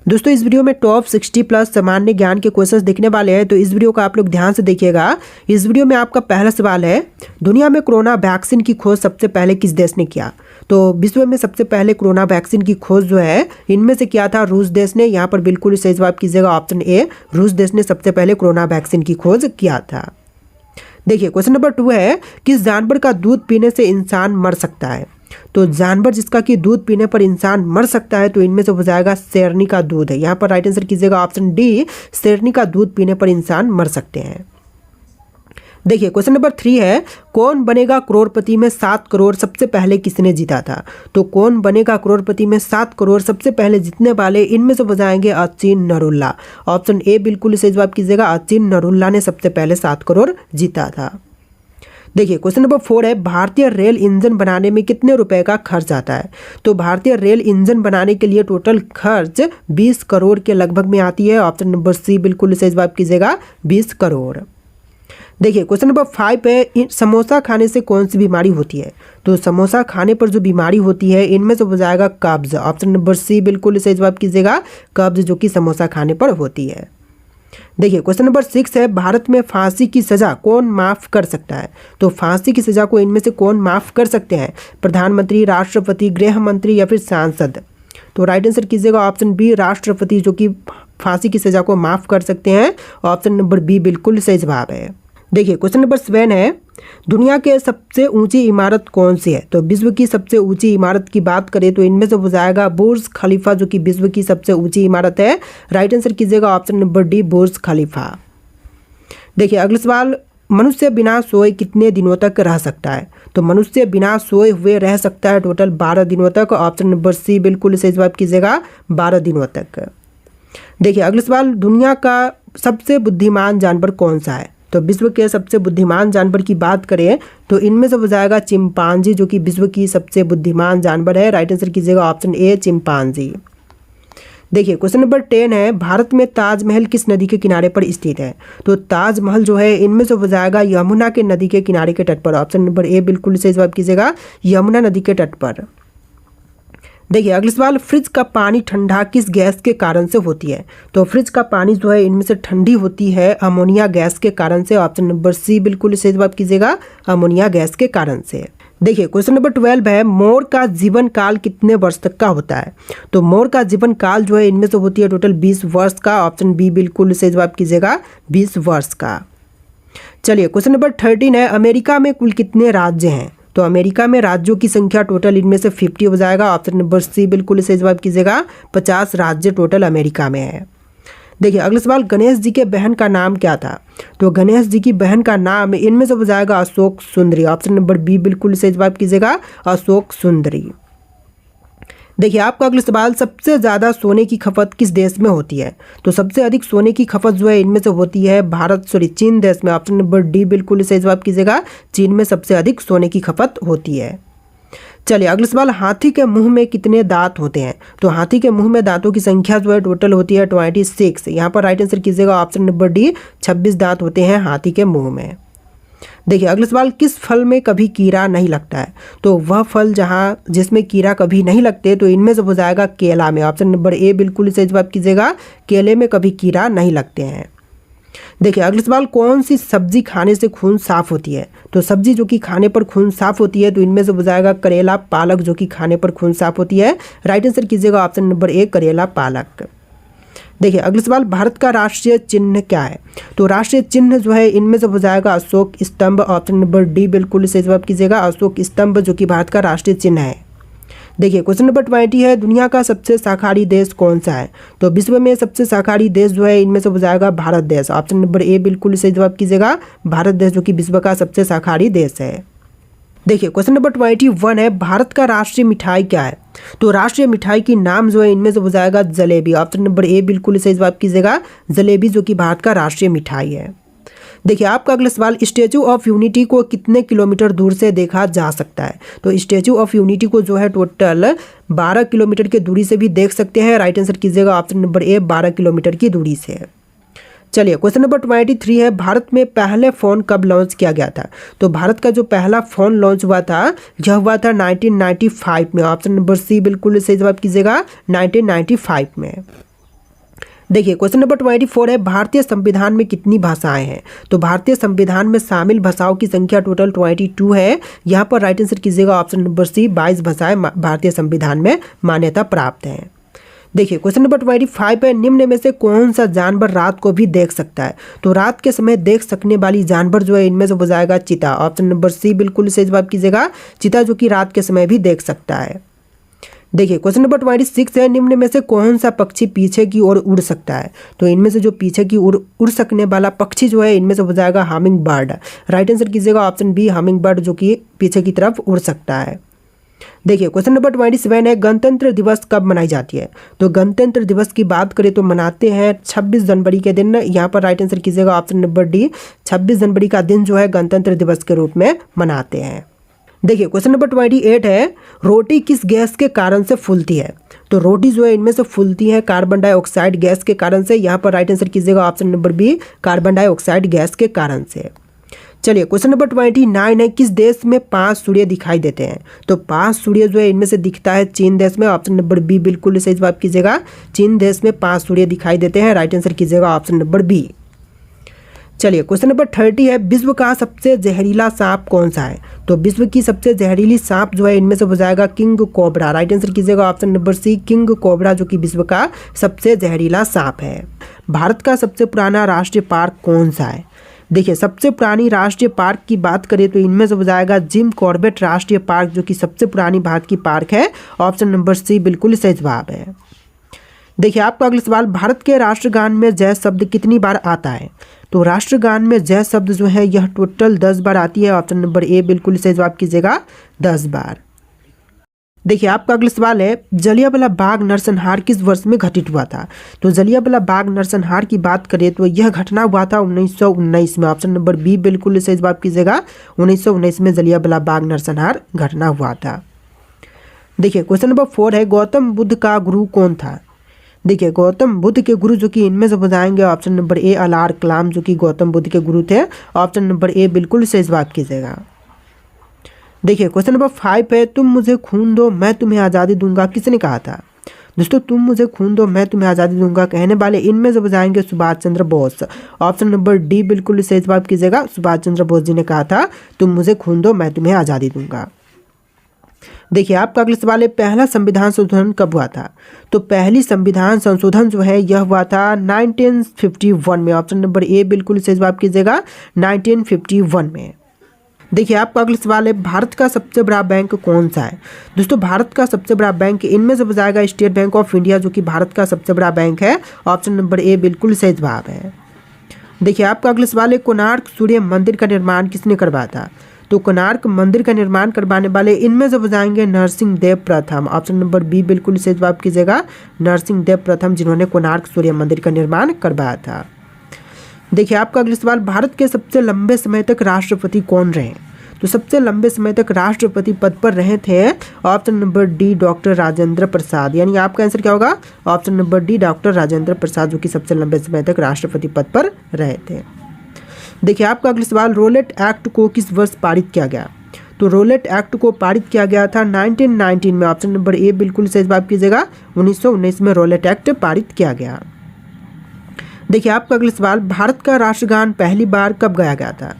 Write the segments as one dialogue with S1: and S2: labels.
S1: दोस्तों इस वीडियो में टॉप 60 प्लस सामान्य ज्ञान के क्वेश्चंस देखने वाले हैं, तो इस वीडियो को आप लोग ध्यान से देखिएगा। इस वीडियो में आपका पहला सवाल है, दुनिया में कोरोना वैक्सीन की खोज सबसे पहले किस देश ने किया? तो विश्व में सबसे पहले कोरोना वैक्सीन की खोज जो है इनमें से किया था रूस देश ने। यहाँ पर बिल्कुल सही जवाब कीजिएगा ऑप्शन ए, रूस देश ने सबसे पहले कोरोना वैक्सीन की खोज किया था। देखिए क्वेश्चन नंबर 2 है, किस जानवर का दूध पीने से इंसान मर सकता है? तो जानवर जिसका कि दूध पीने पर इंसान मर सकता है तो इनमें से हो जाएगा शेरनी का दूध है। यहाँ पर राइट आंसर कीजिएगा ऑप्शन डी, शेरनी का दूध पीने पर इंसान मर सकते हैं। देखिए क्वेश्चन नंबर 3 है, कौन बनेगा करोड़पति में 7 करोड़ सबसे पहले किसने जीता था? तो कौन बनेगा करोड़पति में 7 करोड़ सबसे पहले जीतने वाले इनमें से बजाएंगे अचिन नरुल्ला। ऑप्शन ए बिल्कुल सही जवाब कीजिएगा, अचिन नरुल्ला ने सबसे पहले 7 करोड़ जीता था। देखिए क्वेश्चन नंबर 4 है, भारतीय रेल इंजन बनाने में कितने रुपए का खर्च आता है? तो भारतीय रेल इंजन बनाने के लिए टोटल खर्च 20 करोड़ के लगभग में आती है। ऑप्शन नंबर सी बिल्कुल सही जवाब कीजिएगा, 20 करोड़। देखिए क्वेश्चन नंबर 5 है, समोसा खाने से कौन सी बीमारी होती है? तो समोसा खाने पर जो बीमारी होती है इनमें से हो जाएगा कब्ज। ऑप्शन नंबर सी बिल्कुल सही जवाब कीजिएगा, कब्ज जो कि समोसा खाने पर होती है। देखिए क्वेश्चन नंबर 6 है, भारत में फांसी की सजा कौन माफ कर सकता है? तो फांसी की सजा को इनमें से कौन माफ कर सकते हैं? प्रधानमंत्री, राष्ट्रपति, गृह मंत्री या फिर सांसद? तो राइट आंसर कीजिएगा ऑप्शन बी, राष्ट्रपति जो कि फांसी की सजा को माफ कर सकते हैं। ऑप्शन नंबर बी बिल्कुल सही जवाब है। देखिए क्वेश्चन नंबर 7 है, दुनिया के सबसे ऊंची इमारत कौन सी है? तो विश्व की सबसे ऊंची इमारत की बात करें तो इनमें से हो जाएगा बुर्ज खलीफा जो कि विश्व की सबसे ऊंची इमारत है। राइट आंसर कीजिएगा ऑप्शन नंबर डी, बुर्ज खलीफा। देखिए अगला सवाल, मनुष्य बिना सोए कितने दिनों तक रह सकता है? तो मनुष्य बिना सोए हुए रह सकता है टोटल 12 दिनों तक। ऑप्शन नंबर सी बिल्कुल सही जवाब कीजिएगा, 12 दिनों तक। देखिए अगला सवाल, दुनिया का सबसे बुद्धिमान जानवर कौन सा है? तो विश्व के सबसे बुद्धिमान जानवर की बात करें तो इनमें से हो जाएगा चिंपांजी जो कि विश्व की सबसे बुद्धिमान जानवर है। राइट आंसर कीजिएगा ऑप्शन ए, चिंपांजी। देखिए क्वेश्चन नंबर 10 है, भारत में ताजमहल किस नदी के किनारे पर स्थित है? तो ताजमहल जो है इनमें से हो जाएगा यमुना के नदी के किनारे के तट पर। ऑप्शन नंबर ए बिल्कुल सही जवाब कीजिएगा, यमुना नदी के तट पर। देखिए अगला सवाल, फ्रिज का पानी ठंडा किस गैस के कारण से होती है? तो फ्रिज का पानी जो है इनमें से ठंडी होती है अमोनिया गैस के कारण से। ऑप्शन नंबर सी बिल्कुल सही जवाब कीजिएगा, अमोनिया गैस के कारण से। देखिए क्वेश्चन नंबर 12 है, मोर का जीवन काल कितने वर्ष तक का होता है? तो मोर का जीवन काल जो है इनमें से होती है टोटल 20 वर्ष का। ऑप्शन बी बिल्कुल सही जवाब कीजिएगा, 20 वर्ष का। चलिए क्वेश्चन नंबर 13 है, अमेरिका में कुल कितने राज्य हैं? तो अमेरिका में राज्यों की संख्या टोटल इनमें से 50 हो जाएगा। ऑप्शन नंबर सी बिल्कुल सही जवाब कीजिएगा, 50 राज्य टोटल अमेरिका में है। देखिए अगला सवाल, गणेश जी के बहन का नाम क्या था? तो गणेश जी की बहन का नाम इनमें से हो जाएगा अशोक सुंदरी। ऑप्शन नंबर बी बिल्कुल सही जवाब कीजिएगा, अशोक सुंदरी। देखिए आपका अगला सवाल, सबसे ज़्यादा सोने की खपत किस देश में होती है? तो सबसे अधिक सोने की खपत जो है इनमें से होती है चीन देश में। ऑप्शन नंबर डी बिल्कुल सही जवाब कीजिएगा, चीन में सबसे अधिक सोने की खपत होती है। चलिए अगला सवाल, हाथी के मुंह में कितने दांत होते हैं? तो हाथी के मुंह में दांतों की संख्या जो है टोटल होती है 26। यहाँ पर राइट आंसर कीजिएगा ऑप्शन नंबर डी, 26 दांत होते हैं हाथी के मुंह में। देखिए अगला सवाल, किस फल में कभी कीड़ा नहीं लगता है? तो वह फल जिसमें कीड़ा कभी नहीं लगते तो इनमें से हो जाएगा केला में। ऑप्शन नंबर ए बिल्कुल सही जवाब कीजिएगा, केले में कभी कीड़ा नहीं लगते हैं। देखिए अगला सवाल, कौन सी सब्जी खाने से खून साफ होती है? तो सब्जी जो कि खाने पर खून साफ होती है तो इनमें से हो जाएगा करेला, पालक जो कि खाने पर खून साफ होती है। राइट आंसर कीजिएगा ऑप्शन नंबर ए, करेला, पालक। देखिए अगला सवाल, भारत का राष्ट्रीय चिन्ह क्या है? तो राष्ट्रीय चिन्ह जो है इनमें से हो जाएगा अशोक स्तंभ। ऑप्शन नंबर डी बिल्कुल सही जवाब कीजिएगा, अशोक स्तंभ जो कि भारत का राष्ट्रीय चिन्ह है। देखिए क्वेश्चन नंबर 20 है, दुनिया का सबसे शाकाहारी देश कौन सा है? तो विश्व में सबसे शाकाहारी देश जो है इनमें से हो जाएगा भारत देश। ऑप्शन नंबर ए बिल्कुल सही जवाब कीजिएगा, भारत देश जो कि विश्व का सबसे शाकाहारी देश है। देखिए क्वेश्चन नंबर 21 है, भारत का राष्ट्रीय मिठाई क्या है? तो राष्ट्रीय मिठाई की नाम जो है इनमें से हो जाएगा जलेबी। ऑप्शन नंबर ए बिल्कुल सही जवाब कीजिएगा, जलेबी जो कि भारत का राष्ट्रीय मिठाई है। देखिए आपका अगला सवाल, स्टैचू ऑफ यूनिटी को कितने किलोमीटर दूर से देखा जा सकता है? तो स्टैचू ऑफ यूनिटी को जो है टोटल 12 किलोमीटर की दूरी से भी देख सकते हैं। राइट आंसर कीजिएगा ऑप्शन नंबर ए, 12 किलोमीटर की दूरी से। चलिए क्वेश्चन नंबर 23 है, भारत में पहले फ़ोन कब लॉन्च किया गया था? तो भारत का जो पहला फ़ोन लॉन्च हुआ था यह हुआ था 1995 में। ऑप्शन नंबर सी बिल्कुल सही जवाब कीजिएगा, 1995 में। देखिए क्वेश्चन नंबर 24 है, भारतीय संविधान में कितनी भाषाएं हैं? तो भारतीय संविधान में शामिल भाषाओं की संख्या टोटल 22 है। यहाँ पर राइट आंसर कीजिएगा ऑप्शन नंबर सी, 22 भाषाएं भारतीय संविधान में मान्यता प्राप्त हैं। देखिए क्वेश्चन नंबर 25 है, निम्न में से कौन सा जानवर रात को भी देख सकता है? तो रात के समय देख सकने वाली जानवर जो है इनमें से हो जाएगा चीता। ऑप्शन नंबर सी बिल्कुल सही जवाब कीजिएगा, चीता जो कि रात के समय भी देख सकता है। देखिए क्वेश्चन नंबर 26 है, निम्न में से कौन सा पक्षी पीछे की ओर उड़ सकता है? तो इनमें से जो पीछे की ओर उड़ सकने वाला पक्षी जो है इनमें से हो जाएगा हमिंग बर्ड। राइट आंसर कीजिएगा ऑप्शन बी, हमिंग बर्ड जो कि पीछे की तरफ उड़ सकता है। देखिए क्वेश्चन नंबर 27 है, गणतंत्र दिवस कब मनाई जाती है? तो गणतंत्र दिवस की बात करें तो मनाते हैं 26 जनवरी के दिन। यहाँ पर राइट आंसर कीजिएगा ऑप्शन नंबर डी, 26 जनवरी का दिन जो है गणतंत्र दिवस के रूप में मनाते हैं। देखिए क्वेश्चन नंबर 28 है, रोटी किस गैस के कारण से फूलती है? तो रोटी जो है इनमें से फूलती है कार्बन डाइऑक्साइड गैस के कारण से। यहाँ पर राइट आंसर कीजिएगा option number B, carbon dioxide gas के कारण से। चलिए क्वेश्चन नंबर 29 है, किस देश में 5 सूर्य दिखाई देते हैं? तो 5 सूर्य जो है इनमें से दिखता है चीन देश में। ऑप्शन नंबर बी बिल्कुल सही जवाब कीजिएगा, चीन देश में 5 सूर्य दिखाई देते हैं। राइट आंसर कीजिएगा ऑप्शन नंबर बी। चलिए क्वेश्चन नंबर 30 है, विश्व का सबसे जहरीला सांप कौन सा है? तो विश्व की सबसे जहरीली सांप जो है इनमें से हो जाएगा किंग कोबरा। राइट आंसर कीजिएगा option number C, king cobra जो कि विश्व का सबसे जहरीला सांप है। भारत का सबसे पुराना राष्ट्रीय पार्क कौन सा है? देखिए सबसे पुरानी राष्ट्रीय पार्क की बात करें तो इनमें से हो जाएगा जिम कॉर्बेट राष्ट्रीय पार्क जो कि सबसे पुरानी भारत की पार्क है। ऑप्शन नंबर सी बिल्कुल सही जवाब है। देखिए आपका अगला सवाल, भारत के राष्ट्रगान में जय शब्द कितनी बार आता है? तो राष्ट्रगान में जय शब्द जो है यह टोटल 10 बार आती है। ऑप्शन नंबर ए बिल्कुल सही जवाब कीजिएगा, 10 बार। देखिए आपका अगला सवाल है, जलियांवाला बाग नरसंहार किस वर्ष में घटित हुआ था? तो जलियांवाला बाग नरसंहार की बात करें तो यह घटना हुआ था 1919 में। ऑप्शन नंबर बी बिल्कुल सही जवाब कीजिएगा, 1919 में जलियांवाला बाग नरसंहार घटना हुआ था। देखिए क्वेश्चन नंबर 4 है, गौतम बुद्ध का गुरु कौन था? देखिए गौतम बुद्ध के गुरु जो कि इनमें से बताएंगे ऑप्शन नंबर ए, अलार कलाम जो कि गौतम बुद्ध के गुरु थे। ऑप्शन नंबर ए बिल्कुल सही जवाब कीजिएगा। देखिए क्वेश्चन नंबर 5 है, तुम मुझे खून दो मैं तुम्हें आज़ादी दूंगा किसने कहा था? दोस्तों तुम मुझे खून दो मैं तुम्हें आज़ादी दूंगा कहने वाले इनमें से बताएंगे Subhash Chandra Bose. Option number D बिल्कुल सही जवाब कीजिएगा, सुभाष चंद्र बोस जी ने कहा था तुम मुझे खून दो मैं तुम्हें आज़ादी दूंगा। देखिए आपका अगला सवाल है, पहला संविधान संशोधन कब हुआ था? तो पहली संविधान संशोधन जो है यह हुआ था 1951 में। ऑप्शन नंबर ए बिल्कुल सही जवाब कीजिएगा, 1951 में। देखिए आपका अगला सवाल है, भारत का सबसे बड़ा बैंक कौन सा है? दोस्तों भारत का सबसे बड़ा बैंक इनमें से बताएगा स्टेट बैंक ऑफ इंडिया जो कि भारत का सबसे बड़ा बैंक है। ऑप्शन नंबर ए बिल्कुल सही जवाब है। देखिए आपका अगला सवाल है, कोणार्क सूर्य मंदिर का निर्माण किसने करवाया था? तो कोणार्क मंदिर का निर्माण करवाने वाले इनमें से बताएंगे नरसिंह देव प्रथम। ऑप्शन नंबर बी बिल्कुल सही जवाब कीजिएगा, नरसिंह देव प्रथम जिन्होंने कोणार्क सूर्य मंदिर का निर्माण करवाया था। देखिए आपका अगला सवाल, भारत के सबसे लंबे समय तक राष्ट्रपति कौन रहे? तो सबसे लंबे समय तक राष्ट्रपति पद पर रहे थे option number D doctor Rajendra Prasad. यानी आपका आंसर क्या होगा? Option number D doctor Rajendra Prasad जो कि सबसे लंबे समय तक राष्ट्रपति पद पर रहे थे। देखिए आपका अगला सवाल, रोलेट एक्ट को किस वर्ष पारित किया गया? तो रोलेट एक्ट को पारित किया गया था 1919 में। ऑप्शन नंबर ए बिल्कुल सही जवाब कीजिएगा, 1919 में रोलेट एक्ट पारित किया गया। देखिए आपका अगला सवाल, भारत का राष्ट्रगान पहली बार कब गाया गया था?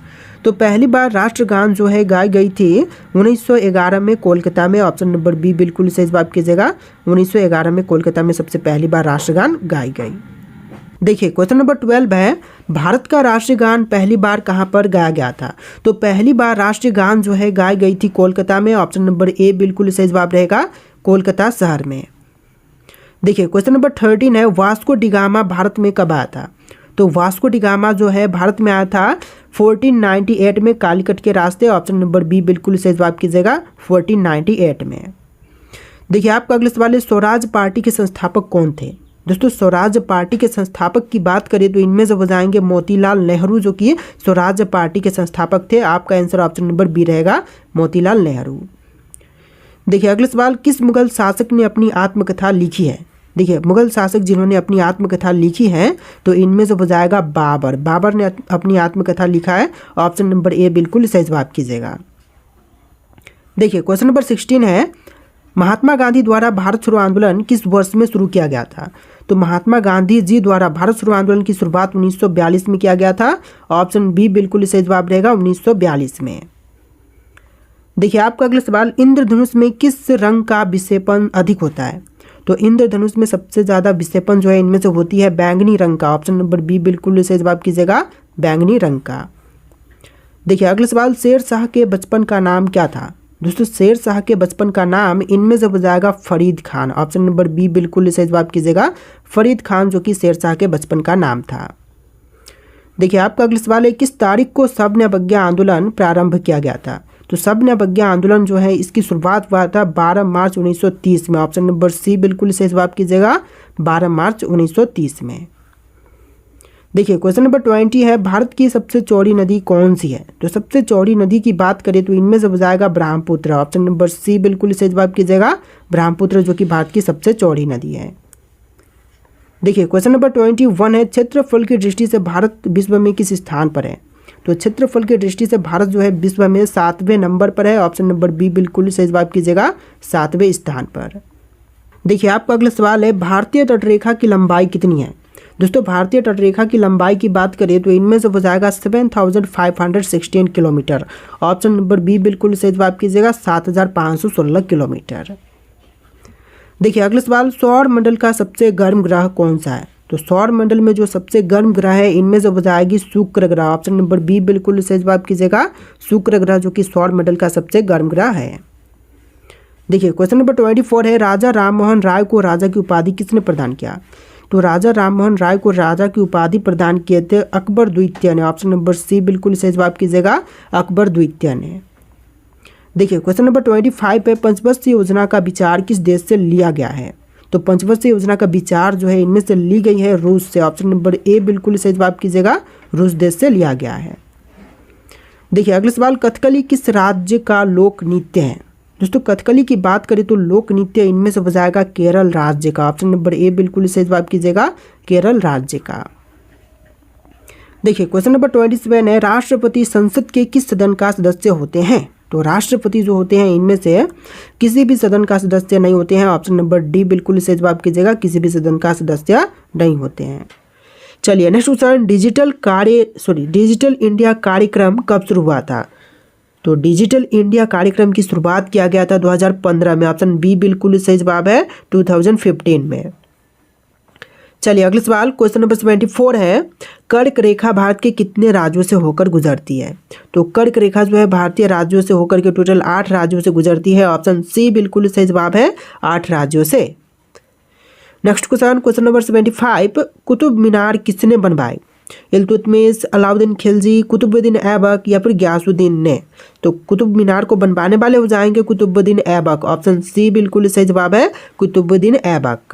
S1: तो पहली बार राष्ट्रगान जो है गाई गई थी 1911 में कोलकाता में। ऑप्शन नंबर बी बिल्कुल सही जवाब कीजिएगा, 1911 में कोलकाता में सबसे पहली बार राष्ट्रगान गाई गई। देखिए क्वेश्चन नंबर 12 है, भारत का राष्ट्रीय गान पहली बार कहाँ पर गाया गया था? तो पहली बार राष्ट्रीय गान जो है गाई गई थी कोलकाता में। ऑप्शन नंबर ए बिल्कुल सही जवाब रहेगा, कोलकाता शहर में। देखिए क्वेश्चन नंबर 13 है, वास्को डिगामा भारत में कब आया था? तो वास्को डिगामा जो है भारत में आया था 1498 में कालीकट के रास्ते। ऑप्शन नंबर बी बिल्कुल सही जवाब कीजिएगा, 1498 में। देखिए आपका अगला सवाल है, स्वराज पार्टी के संस्थापक कौन थे? दोस्तों स्वराज पार्टी के संस्थापक की बात करें तो इनमें से बताएंगे मोतीलाल नेहरू जो कि स्वराज पार्टी के संस्थापक थे। आपका आंसर ऑप्शन नंबर बी रहेगा, मोतीलाल नेहरू। देखिए अगला सवाल, किस मुगल शासक ने अपनी आत्मकथा लिखी है? देखिए मुगल शासक जिन्होंने अपनी आत्मकथा लिखी है तो इनमें से बताएगा बाबर। बाबर ने अपनी आत्मकथा लिखा है। ऑप्शन नंबर ए बिल्कुल सही जवाब कीजिएगा। देखिए क्वेश्चन नंबर 16 है, महात्मा गांधी द्वारा भारत छोड़ो आंदोलन किस वर्ष में शुरू किया गया था? तो महात्मा गांधी जी द्वारा भारत छोड़ो आंदोलन की शुरुआत 1942 में किया गया था। ऑप्शन बी बिल्कुल सही जवाब रहेगा 1942 में। देखिए आपका अगला सवाल, इंद्रधनुष में किस रंग का विक्षेपण अधिक होता है? तो इंद्रधनुष में सबसे ज़्यादा विक्षेपण जो है इनमें से होती है बैंगनी रंग का। ऑप्शन नंबर बी बिल्कुल सही जवाब कीजिएगा बैंगनी रंग का। देखिए अगला सवाल, शेर शाह के बचपन का नाम क्या था? दोस्तों शेर शाह के बचपन का नाम इनमें से हो जाएगा Farid Khan. Option number B बिल्कुल सही जवाब कीजिएगा फरीद खान, जो कि शेर शाह के बचपन का नाम था। देखिए आपका अगला सवाल है, किस तारीख को सविनय आंदोलन प्रारंभ किया गया था? तो सविनय आंदोलन जो है इसकी शुरुआत हुआ था 12 मार्च 1930 में। ऑप्शन नंबर सी बिल्कुल सही जवाब कीजिएगा 12 मार्च 1930 में। देखिए क्वेश्चन नंबर 20 है, भारत की सबसे चौड़ी नदी कौन सी है? तो सबसे चौड़ी नदी की बात करें तो इनमें से हो जाएगा ब्रह्मपुत्र। ऑप्शन नंबर सी बिल्कुल सही जवाब कीजिएगा ब्रह्मपुत्र, जो कि भारत की सबसे चौड़ी नदी है। देखिए क्वेश्चन नंबर 21 है, क्षेत्रफल की दृष्टि से भारत विश्व में किस स्थान पर है? तो क्षेत्रफल की दृष्टि से भारत जो है विश्व में 7वें नंबर पर है। ऑप्शन नंबर बी बिल्कुल सही जवाब कीजिएगा 7वें स्थान पर। देखिए आपका अगला सवाल है, भारतीय तटरेखा की लंबाई कितनी है? दोस्तों भारतीय तटरेखा की लंबाई की बात करें तो इनमें से हो जाएगा 7516 किलोमीटर। ऑप्शन नंबर बी बिल्कुल सही जवाब कीजिएगा 7516 किलोमीटर। देखिए अगला सवाल, सौर मंडल का सबसे गर्म ग्रह कौन सा है? तो सौर मंडल में जो सबसे गर्म ग्रह है इनमें से हो जाएगी शुक्र ग्रह। ऑप्शन नंबर बी बिल्कुल सही जवाब कीजिएगा शुक्र ग्रह, जो कि सौर मंडल का सबसे गर्म ग्रह है। देखिए क्वेश्चन नंबर 24 है, राजा राममोहन राय को राजा की उपाधि किसने प्रदान किया? तो राजा राममोहन राय को राजा की उपाधि प्रदान किए थे अकबर द्वितीय ने। ऑप्शन नंबर सी बिल्कुल सही जवाब कीजिएगा अकबर द्वितीय ने। देखिए क्वेश्चन नंबर 25 है, पंचवर्षीय योजना का विचार किस देश से लिया गया है? तो पंचवर्षीय योजना का विचार जो है इनमें से ली गई है रूस से। ऑप्शन नंबर ए बिल्कुल सही जवाब कीजिएगा रूस देश से लिया गया है। देखिए अगला सवाल, कथकली किस राज्य का लोक नृत्य है? दोस्तों कथकली की बात करें तो लोक नृत्य इनमें से हो जाएगा केरल राज्य का। ऑप्शन नंबर ए बिल्कुल सही जवाब कीजिएगा केरल राज्य का। देखिए क्वेश्चन नंबर 27 है, राष्ट्रपति संसद के किस सदन का सदस्य होते हैं? तो राष्ट्रपति जो होते हैं इनमें से किसी भी सदन का सदस्य नहीं होते हैं। ऑप्शन नंबर डी बिल्कुल सही जवाब कीजिएगा किसी भी सदन का सदस्य नहीं होते हैं। चलिए नेक्स्ट क्वेश्चन, डिजिटल इंडिया कार्यक्रम कब शुरू हुआ था? तो डिजिटल इंडिया कार्यक्रम की शुरुआत किया गया था 2015 में। ऑप्शन बी बिल्कुल सही जवाब है 2015 में। चलिए अगला सवाल, क्वेश्चन नंबर 74 है, कर्क रेखा भारत के कितने राज्यों से होकर गुजरती है? तो कर्क रेखा जो है भारतीय राज्यों से होकर के टोटल 8 राज्यों से गुजरती है। ऑप्शन सी बिल्कुल सही जवाब है 8 राज्यों से। Next question number 75, Qutub Minar किसने बनवाए? इल्तुतमिश, अलाउद्दीन खिलजी, कुतुबुद्दीन ऐबक या फिर गयासुद्दीन ने? तो कुतुब मीनार को बनवाने वाले हो जाएंगे कुतुबुद्दीन ऐबक। ऑप्शन सी बिल्कुल सही जवाब है कुतुबुद्दीन ऐबक।